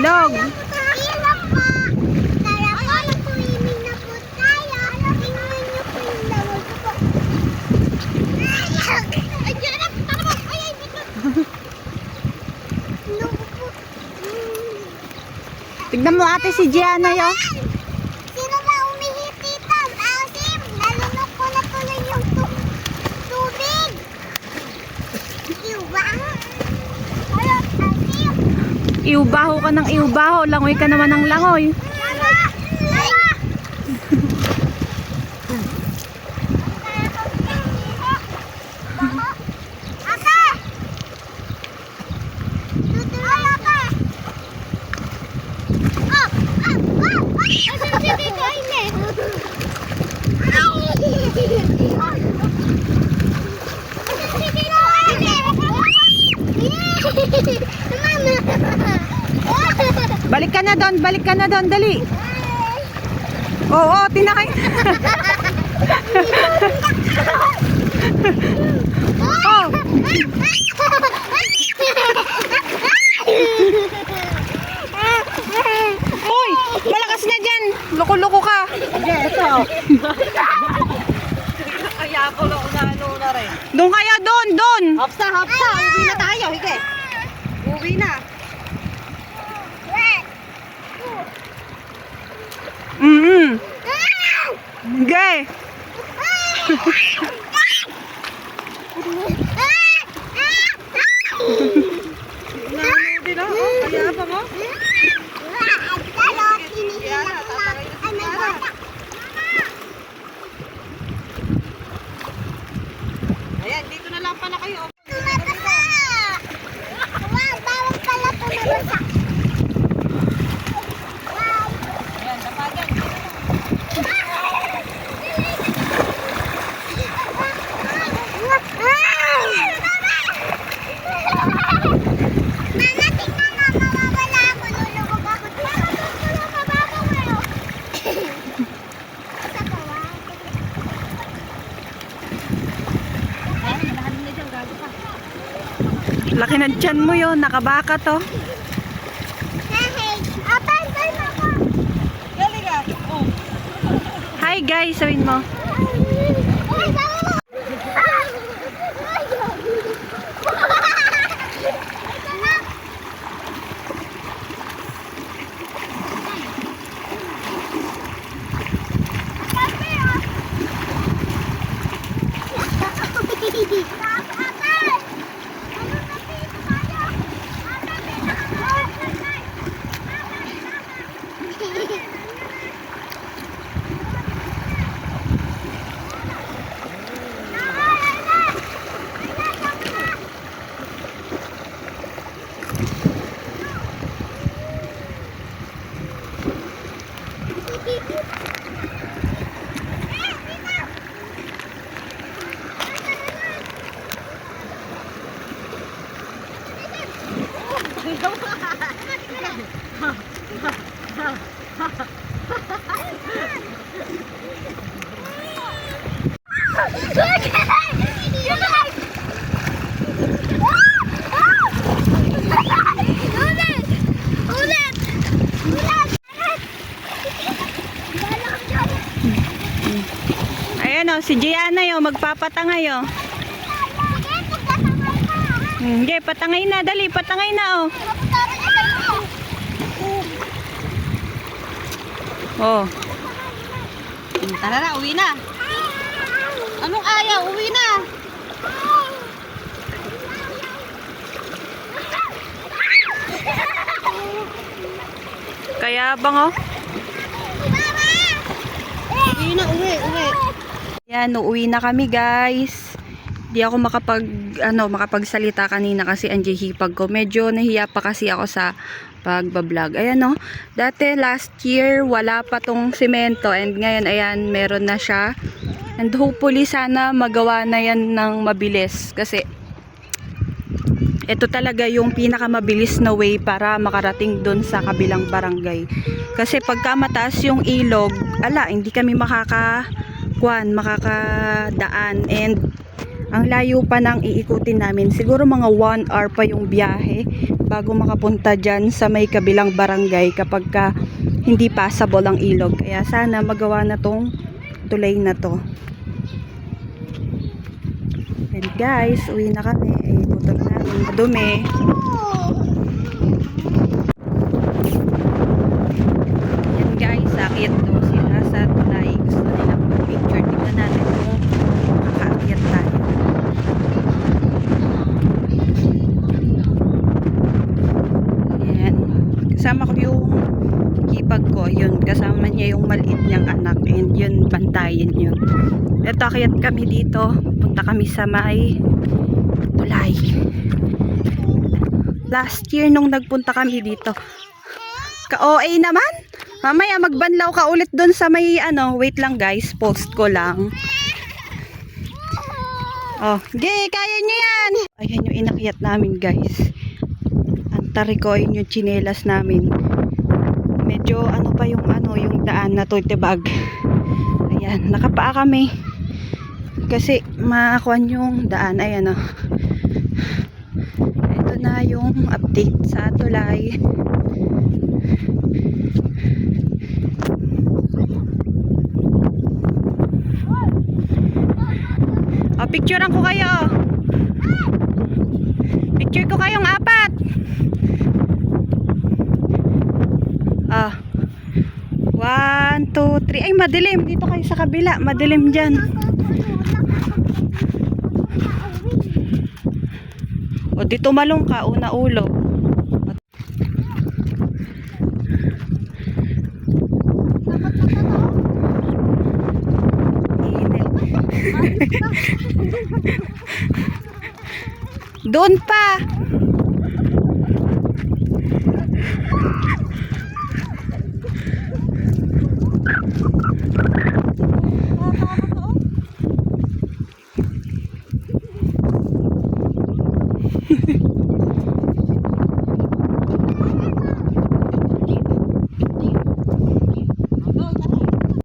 ilog. Ilog po. Tara po, mag-swimming na po tayo. Tingnan niyo po yung lamog ko po. Ay, diyan na. Tara po. Ay, dito. Ilog po. Tignan mo ate si Gianna yun. Sino ba umihi, tita? Asim, nalunok ko na tuloy yung tubig. Iwa. Hello, Asim. Iubaho ka ng iubaho. Langoy ka naman ng langoy. Mama! Mama! Ate! Tutuloy ako. Oh! Asan si Tito Aine? Asan si Tito Aine? Balik ka na doon, dali. Oo, tinakay. Oh, hoy, malakas na dyan. Loko-loko ka. Kaya ako lang na rin. Doon kaya, doon. Hapsa, hapsa. Uwi na tayo, hige. Uwi na. Okay. Hindi na, kaya ba mo? Ayan, dito na lang pala kayo. Ayan, dapagan. Laki na dyan mo yun. Nakabaka to. Galing ah. Oh. Hi guys, sabihin mo. Ayan o, si Gianna yun, magpapatangay o. Hindi, patangay na, dali, patangay na o. Oh. Tara na, uwi na. Anong ayaw? Uwi na. Kaya bang o? Uwi na, uwi. Yan, uuwi na kami guys. Di ako makapagsalita kanina kasi andiyan hipag ko. Medyo nahiya pa kasi ako sa pagbablog. Ayan no. Dati last year wala pa tong semento and ngayon ayan meron na siya. And hopefully sana magawa na yan ng mabilis kasi ito talaga yung pinakamabilis na way para makarating doon sa kabilang barangay. Kasi pagka mataas yung ilog, hindi kami makakadaan and Ang layo pa ng iikutin namin. Siguro mga 1 hour pa yung biyahe bago makapunta dyan sa may kabilang barangay kapag ka hindi passable ang ilog. Kaya sana magawa na tong tulay na to. And guys, uwi na kami. Gutom namin. Madumi. Yan guys, akit daw sila sa tulay. Gusto nilang mag-picture. Tignan natin kung makakaakyat tayo. Yan. Kasama ko yung hipag ko. Yun, kasama niya yung maliit niyang anak. And yun, bantayin yun. Ito, akyat kami dito. Punta kami sa may tulay. Last year nung nagpunta kami dito. Ka-OA naman. Mamaya magbanlaw ka ulit doon sa may ano. Wait lang guys. Post ko lang. Oh, gay, kaya nyo yan. Ayan yung inakyat namin guys. Ang tarikoy yung tsinelas namin. Medyo ano pa yung ano, yung daan na tutibag. Ayan, nakapaa kami. Kasi makakuan yung daan. Ayan o. Ito na yung update sa tulay. O, picturean ko kayo. Picture ko kayong 4. Ah. 1, 2, 3. Ay, madilim. Dito kayo sa kabila. Madilim dyan. O, dito malong ka. Una ulo. Doon pa.